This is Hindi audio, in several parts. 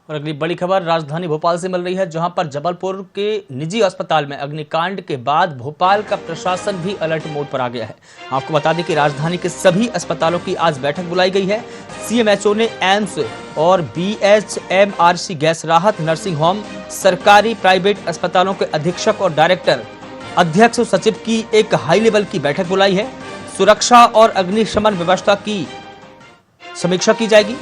और अगली बड़ी खबर राजधानी भोपाल से मिल रही है, जहां पर जबलपुर के निजी अस्पताल में अग्निकांड के बाद भोपाल का प्रशासन भी अलर्ट मोड पर आ गया है। आपको बता दें कि राजधानी के सभी अस्पतालों की आज बैठक बुलाई गई है। सीएमएचओ ने एम्स और बीएचएमआरसी गैस राहत नर्सिंग होम, सरकारी प्राइवेट अस्पतालों के अधीक्षक और डायरेक्टर, अध्यक्ष और सचिव की एक हाई लेवल की बैठक बुलाई है। सुरक्षा और अग्निशमन व्यवस्था की समीक्षा की जाएगी।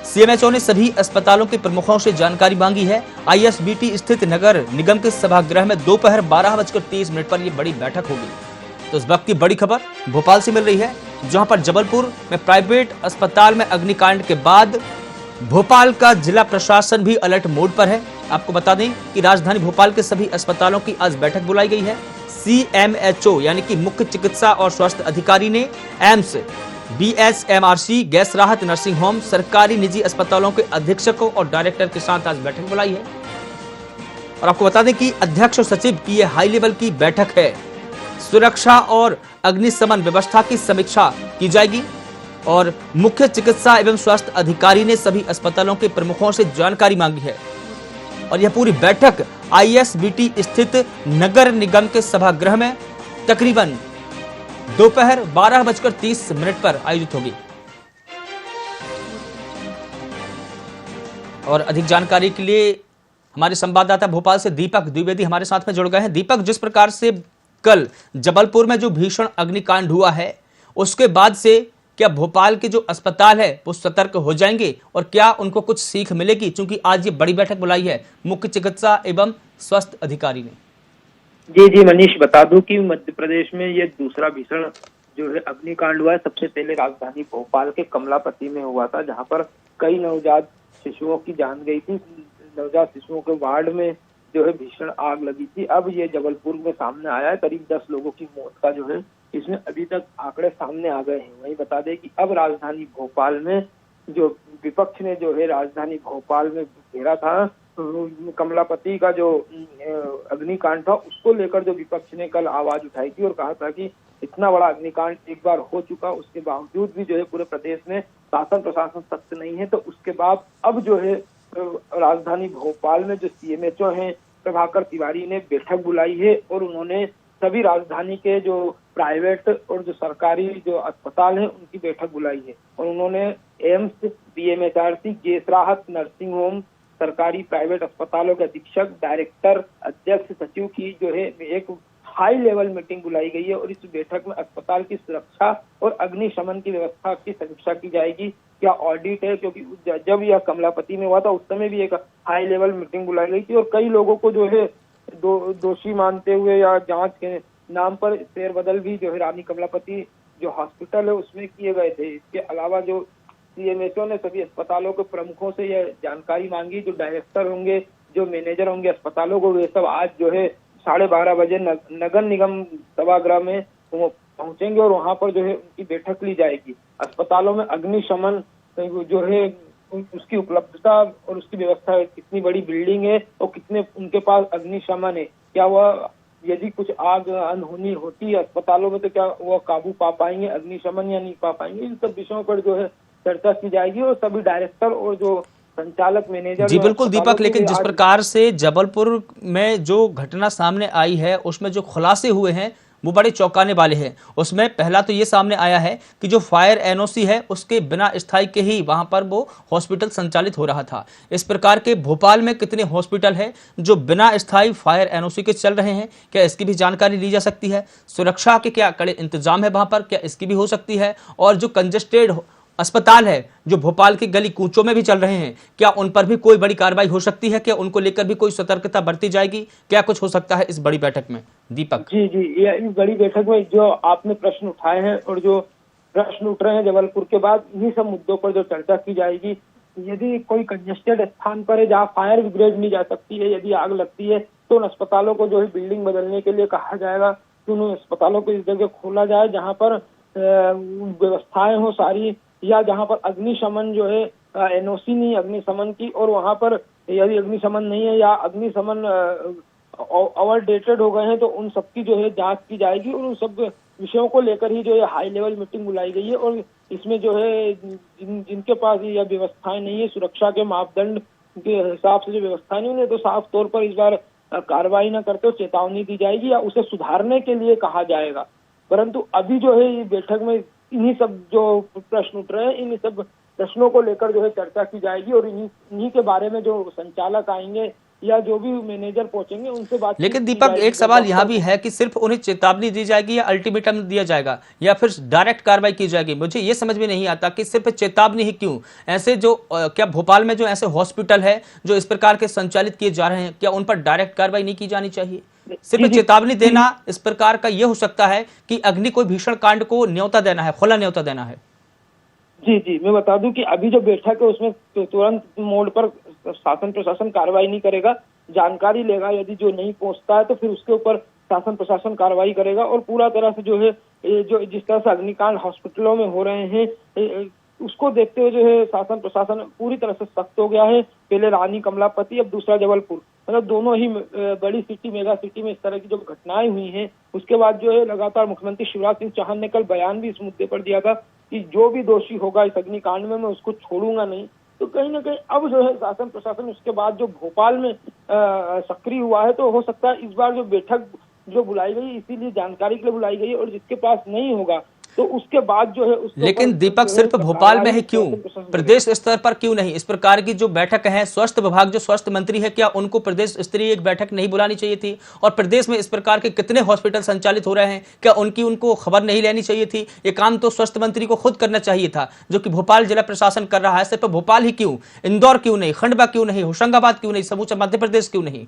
सीएमएचओ ने सभी अस्पतालों के प्रमुखों से जानकारी मांगी है। आईएसबीटी स्थित नगर निगम के सभागृह में दोपहर 12:30 पर यह बड़ी बैठक होगी। तो इस वक्त की बड़ी खबर भोपाल से मिल रही है, जहां पर जबलपुर में प्राइवेट अस्पताल में अग्निकांड के बाद भोपाल का जिला प्रशासन भी अलर्ट मोड पर है। आपको बता दें कि राजधानी भोपाल के सभी अस्पतालों की आज बैठक बुलाई गई है। सीएमएचओ यानी कि मुख्य चिकित्सा और स्वास्थ्य अधिकारी ने एम्स, बीएचएमआरसी गैस राहत नर्सिंग होम, सरकारी निजी अस्पतालों के अधीक्षकों और डायरेक्टर के साथ आज बैठक बुलाई है। और आपको बता दें कि अध्यक्ष और सचिव की यह हाई लेवल की बैठक है। सुरक्षा और अग्निशमन व्यवस्था की समीक्षा की जाएगी और मुख्य चिकित्सा एवं स्वास्थ्य अधिकारी ने सभी अस्पतालों के प्रमुखों से जानकारी मांगी है। और यह पूरी बैठक आईएसबीटी स्थित नगर निगम के सभागृह में तकरीबन दोपहर 12:30 पर आयोजित होगी। और अधिक जानकारी के लिए हमारे संवाददाता भोपाल से दीपक द्विवेदी हमारे साथ में जुड़ गए हैं। दीपक, जिस प्रकार से कल जबलपुर में जो भीषण अग्निकांड हुआ है, उसके बाद से क्या भोपाल के जो अस्पताल है वो सतर्क हो जाएंगे और क्या उनको कुछ सीख मिलेगी, क्योंकि आज ये बड़ी बैठक बुलाई है मुख्य चिकित्सा एवं स्वास्थ्य अधिकारी ने? जी मनीष, बता दूं कि मध्य प्रदेश में ये दूसरा भीषण जो है अग्निकांड हुआ है। सबसे पहले राजधानी भोपाल के कमलापति में हुआ था, जहां पर कई नवजात शिशुओं की जान गई थी। नवजात शिशुओं के वार्ड में जो है भीषण आग लगी थी। अब ये जबलपुर में सामने आया है। करीब 10 लोगों की मौत का जो है इसमें अभी तक आंकड़े सामने आ गए हैं। वहीं बता दें कि अब राजधानी भोपाल में जो विपक्ष ने जो है राजधानी भोपाल में घेरा था, कमलापति का जो अग्निकांड था उसको लेकर जो विपक्ष ने कल आवाज उठाई थी और कहा था कि इतना बड़ा अग्निकांड एक बार हो चुका, उसके बावजूद भी जो है पूरे प्रदेश में शासन प्रशासन सख्त नहीं है। तो उसके बाद अब जो है राजधानी भोपाल में जो सीएमएचओ हैं प्रभाकर तिवारी ने बैठक बुलाई है और उन्होंने सभी राजधानी के जो प्राइवेट और जो सरकारी जो अस्पताल हैं उनकी बैठक बुलाई है। और उन्होंने एम्स, बीएमएचआरसी गैस राहत नर्सिंग होम, सरकारी प्राइवेट अस्पतालों के अधीक्षक, डायरेक्टर, अध्यक्ष, सचिव की जो है एक हाई लेवल मीटिंग बुलाई गई है। और इस बैठक में अस्पताल की सुरक्षा और अग्निशमन की व्यवस्था की समीक्षा की जाएगी। क्या ऑडिट है, क्योंकि जब यह कमलापति में हुआ था उस समय भी एक हाई लेवल मीटिंग बुलाई गई थी और कई लोगों को जो है दोषी मानते हुए या जांच के नाम पर फेरबदल भी जो है रानी कमलापति जो हॉस्पिटल है उसमें किए गए थे। इसके अलावा जो सीएमएचओ ने सभी अस्पतालों के प्रमुखों से यह जानकारी मांगी, जो डायरेक्टर होंगे, जो मैनेजर होंगे अस्पतालों को, वे सब आज जो है 12:30 बजे नगर निगम सभागृह में पहुंचेंगे और वहां पर जो है उनकी बैठक ली जाएगी। अस्पतालों में अग्निशमन जो है उसकी उपलब्धता और उसकी व्यवस्था, कितनी बड़ी बिल्डिंग है और कितने उनके पास अग्निशमन है, क्या वह यदि कुछ आग अनहोनी होती है अस्पतालों में तो क्या वह काबू पा पाएंगे अग्निशमन या नहीं पा पाएंगे, इन सब विषयों पर जो है चर्चा की जाएगी। और सभी डायरेक्टर और जो संचालक मैनेजर। जी बिल्कुल दीपक, लेकिन जिस प्रकार से जबलपुर में जो घटना सामने आई है उसमें जो खुलासे हुए हैं वो बड़े चौंकाने वाले हैं। उसमें पहला तो ये सामने आया है कि जो फायर एनओसी है उसके बिना स्थायी के ही वहां पर वो हॉस्पिटल संचालित हो रहा था। इस प्रकार के भोपाल में कितने हॉस्पिटल हैं जो बिना स्थायी फायर एनओसी के चल रहे हैं, क्या इसकी भी जानकारी ली जा सकती है? सुरक्षा के क्या कड़े इंतजाम है वहां पर, क्या इसकी भी हो सकती है? और जो कंजेस्टेड अस्पताल है जो भोपाल की गली कूचों में भी चल रहे हैं, क्या उन पर भी कोई बड़ी कार्रवाई हो सकती है? क्या उनको लेकर भी कोई सतर्कता बरती जाएगी? क्या कुछ हो सकता है इस बड़ी बैठक में दीपक? जी ये इस बड़ी बैठक में जो आपने प्रश्न उठाए हैं और जो प्रश्न उठ रहे हैं जबलपुर के बाद, इन्हीं सब मुद्दों पर जो चर्चा की जाएगी। यदि कोई कंजेस्टेड स्थान पर है जहाँ फायर ब्रिगेड नहीं जा सकती है, यदि आग लगती है तो उन अस्पतालों को जो है बिल्डिंग बदलने के लिए कहा जाएगा कि उन अस्पतालों को इस जगह खोला जाए जहाँ पर व्यवस्थाएं हो सारी, या जहां पर अग्निशमन जो है एनओसी नहीं अग्निशमन की, और वहां पर यदि अग्निशमन नहीं है या अग्निशमन ओवरडेटेड हो गए हैं तो उन सबकी जो है जांच की जाएगी। और उन सब विषयों को लेकर ही जो है हाई लेवल मीटिंग बुलाई गई है। और इसमें जो है जिनके पास यह व्यवस्थाएं नहीं है, सुरक्षा के मापदंड के हिसाब से जो व्यवस्था नहीं उन्हें तो साफ तौर पर इस बार कार्रवाई न करते हुए चेतावनी दी जाएगी या उसे सुधारने के लिए कहा जाएगा। परंतु अभी जो है ये बैठक में इन्हीं सब जो प्रश्न उठ रहे हैं, इन्हीं सब प्रश्नों को लेकर जो है चर्चा की जाएगी और इन्हीं के बारे में जो संचालक आएंगे या जो भी मैनेजर पहुंचेंगे उनसे बात। लेकिन दीपक, एक सवाल यहां भी है कि सिर्फ उन्हें चेतावनी दी जाएगी या अल्टीमेटम दिया जाएगा या फिर डायरेक्ट कार्रवाई की जाएगी? मुझे ये समझ में नहीं आता कि सिर्फ चेतावनी ही क्यों। ऐसे जो क्या भोपाल में जो ऐसे हॉस्पिटल है जो इस प्रकार के संचालित किए जा रहे हैं, क्या उन पर डायरेक्ट कार्रवाई नहीं की जानी चाहिए? सिर्फ चेतावनी देना इस प्रकार का यह हो सकता है कि अग्नि कोई भीषण कांड को न्योता देना है, खुला न्योता देना है। जी, मैं बता दूं कि अभी जो बैठक है उसमें तुरंत मोड पर शासन प्रशासन कार्रवाई नहीं करेगा, जानकारी लेगा। यदि जो नहीं पहुंचता है तो फिर उसके ऊपर शासन प्रशासन कार्रवाई करेगा और पूरा तरह से जो है जो जिस तरह से अग्निकांड हॉस्पिटलों में हो रहे हैं उसको देखते हुए जो है शासन प्रशासन पूरी तरह से सख्त हो गया है। पहले रानी कमलापति, अब दूसरा जबलपुर, मतलब दोनों ही बड़ी सिटी, मेगा सिटी में इस तरह की जो घटनाएं हुई हैं, उसके बाद जो है लगातार मुख्यमंत्री शिवराज सिंह चौहान ने कल बयान भी इस मुद्दे पर दिया था कि जो भी दोषी होगा इस अग्निकांड में मैं उसको छोड़ूंगा नहीं। तो कहीं ना कहीं अब जो है शासन प्रशासन उसके बाद जो भोपाल में सक्रिय हुआ है, तो हो सकता है इस बार जो बैठक जो बुलाई गई इसीलिए जानकारी के लिए बुलाई गई है और जिसके पास नहीं होगा तो उसके बाद जो है लेकिन दीपक, सिर्फ भोपाल में है क्यों, प्रदेश स्तर पर क्यों नहीं? इस प्रकार की जो बैठक है, स्वास्थ्य विभाग जो स्वास्थ्य मंत्री है, क्या उनको प्रदेश स्तरीय एक बैठक नहीं बुलानी चाहिए थी? और प्रदेश में इस प्रकार के कितने हॉस्पिटल संचालित हो रहे हैं, क्या उनको खबर नहीं लेनी चाहिए थी? ये काम तो स्वास्थ्य मंत्री को खुद करना चाहिए था, जो कि भोपाल जिला प्रशासन कर रहा है। सिर्फ भोपाल ही क्यों, इंदौर क्यों नहीं, खंडवा क्यों नहीं, होशंगाबाद क्यों नहीं, समूचा मध्य प्रदेश क्यों नहीं?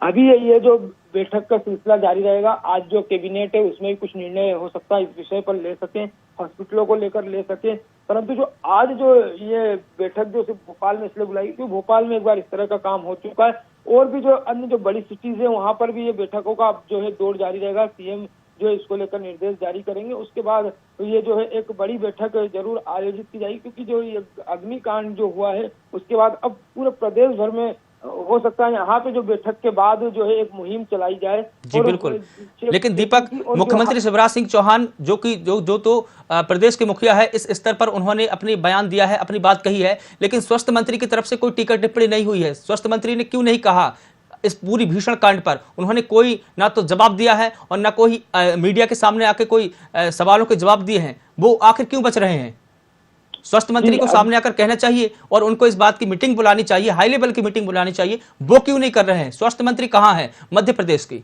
अभी ये जो बैठक का सिलसिला जारी रहेगा। आज जो कैबिनेट है उसमें भी कुछ निर्णय हो सकता है इस विषय पर ले सके, हॉस्पिटलों को लेकर ले सके। परंतु जो आज जो ये बैठक जो सिर्फ भोपाल में इसलिए बुलाई क्योंकि भोपाल में एक बार इस तरह का काम हो चुका है और भी जो अन्य जो बड़ी सिटीज है वहां पर भी ये बैठकों का जो है दौर जारी रहेगा। सीएम जो है इसको लेकर निर्देश जारी करेंगे। उसके बाद ये जो है एक बड़ी बैठक जरूर आयोजित की जाएगी क्योंकि जो ये अग्निकांड जो हुआ है उसके बाद अब पूरे प्रदेश भर में हो सकता है यहाँ पे जो बैठक के बाद जो है एक मुहिम चलाई जाए। जी बिल्कुल। लेकिन दीपक, मुख्यमंत्री शिवराज सिंह चौहान जो कि जो तो प्रदेश के मुखिया है, इस स्तर पर उन्होंने अपनी बयान दिया है, अपनी बात कही है, लेकिन स्वास्थ्य मंत्री की तरफ से कोई टीका टिप्पणी नहीं हुई है। स्वास्थ्य मंत्री ने क्यों नहीं कहा इस पूरी भीषण कांड पर? उन्होंने कोई ना तो जवाब दिया है और ना कोई मीडिया के सामने आके कोई सवालों के जवाब दिए हैं। वो आखिर क्यों बच रहे हैं? स्वास्थ्य मंत्री को सामने आकर कहना चाहिए और उनको इस बात की मीटिंग बुलानी चाहिए, हाई लेवल की मीटिंग बुलानी चाहिए। वो क्यों नहीं कर रहे हैं? स्वास्थ्य मंत्री कहाँ है मध्य प्रदेश की?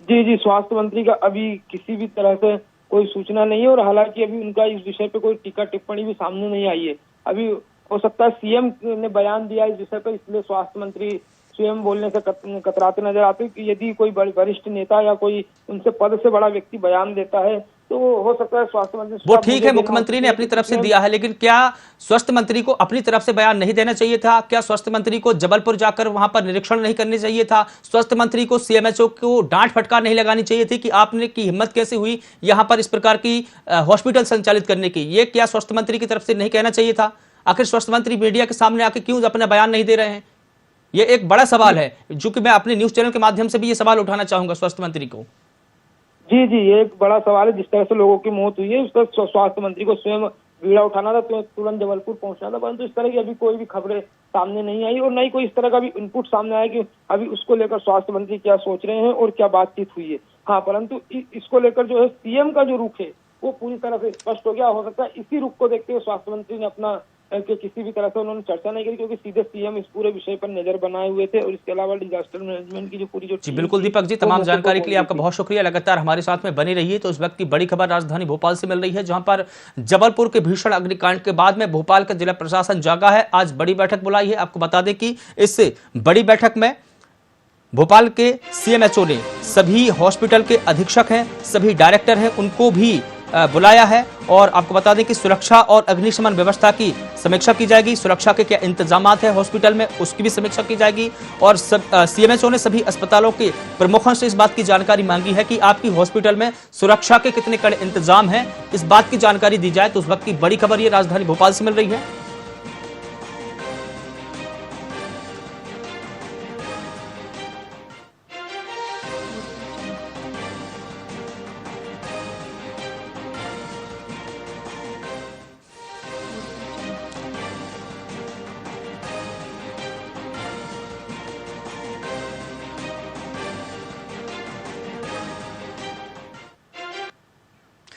जी, स्वास्थ्य मंत्री का अभी किसी भी तरह से कोई सूचना नहीं है और हालांकि अभी उनका इस विषय पे कोई टीका टिप्पणी भी सामने नहीं आई है। अभी हो सकता है सीएम ने बयान दिया इस विषय पर, इसलिए स्वास्थ्य मंत्री स्वयं बोलने से कतराते नजर आते हैं कि यदि कोई वरिष्ठ नेता या कोई उनसे पद से बड़ा व्यक्ति बयान देता है तो हो सकता है स्वास्थ्य मंत्री। वो ठीक है, मुख्यमंत्री ने अपनी तरफ से दिया है, लेकिन क्या स्वास्थ्य मंत्री को अपनी तरफ से बयान नहीं देना चाहिए था? क्या स्वास्थ्य मंत्री को जबलपुर जाकर वहां पर निरीक्षण नहीं करने चाहिए था? स्वास्थ्य मंत्री को सीएमएचओ को डांट फटकार नहीं लगानी चाहिए थी कि आपने की हिम्मत कैसे हुई यहां पर इस प्रकार की हॉस्पिटल संचालित करने की? ये क्या स्वास्थ्य मंत्री की तरफ से नहीं कहना चाहिए था? आखिर स्वास्थ्य मंत्री मीडिया के सामने आकर क्यों अपना बयान नहीं दे रहे हैं? ये एक बड़ा सवाल है, जो कि मैं अपने न्यूज चैनल के माध्यम से भी ये सवाल उठाना चाहूंगा स्वास्थ्य मंत्री को। जी, ये एक बड़ा सवाल है। जिस तरह से लोगों की मौत हुई है उस पर स्वास्थ्य मंत्री को स्वयं बीड़ा उठाना था, तो तुरंत जबलपुर पहुंचना था, परंतु इस तरह की अभी कोई भी खबरें सामने नहीं आई और नहीं कोई इस तरह का भी इनपुट सामने आया कि अभी उसको लेकर स्वास्थ्य मंत्री क्या सोच रहे हैं और क्या बातचीत हुई है। हाँ, परंतु इसको लेकर जो है सीएम का जो रुख है वो पूरी तरह से स्पष्ट हो गया। हो सकता है इसी रुख को देखते हुए स्वास्थ्य मंत्री ने अपना कि किसी भी तरह से उन्होंने चर्चा नहीं करी क्योंकि सीधे सीएम इस पूरे विषय पर नजर बनाए हुए थे और इसके अलावा डिजास्टर मैनेजमेंट की जो पूरी जो जी बिल्कुल दीपक जी, तमाम जानकारी के लिए आपका बहुत शुक्रिया। लगातार हमारे साथ में बनी रहिए। तो इस वक्त की बड़ी खबर राजधानी भोपाल से मिल रही है, जहां पर जबलपुर के भीषण अग्निकांड के बाद में भोपाल का जिला प्रशासन जागा है। आज बड़ी बैठक बुलाई है। आपको बता दें कि इस बड़ी बैठक में भोपाल के सीएमएचओ ने सभी हॉस्पिटल के अधीक्षक हैं, सभी डायरेक्टर हैं, उनको भी बुलाया है और आपको बता दें कि सुरक्षा और अग्निशमन व्यवस्था की समीक्षा की जाएगी। सुरक्षा के क्या इंतजामात है हॉस्पिटल में, उसकी भी समीक्षा की जाएगी। और सीएमएचओ ने सभी अस्पतालों के प्रमुखों से इस बात की जानकारी मांगी है कि आपकी हॉस्पिटल में सुरक्षा के कितने कड़े इंतजाम हैं, इस बात की जानकारी दी जाए। तो उस वक्त की बड़ी खबर ये राजधानी भोपाल से मिल रही है।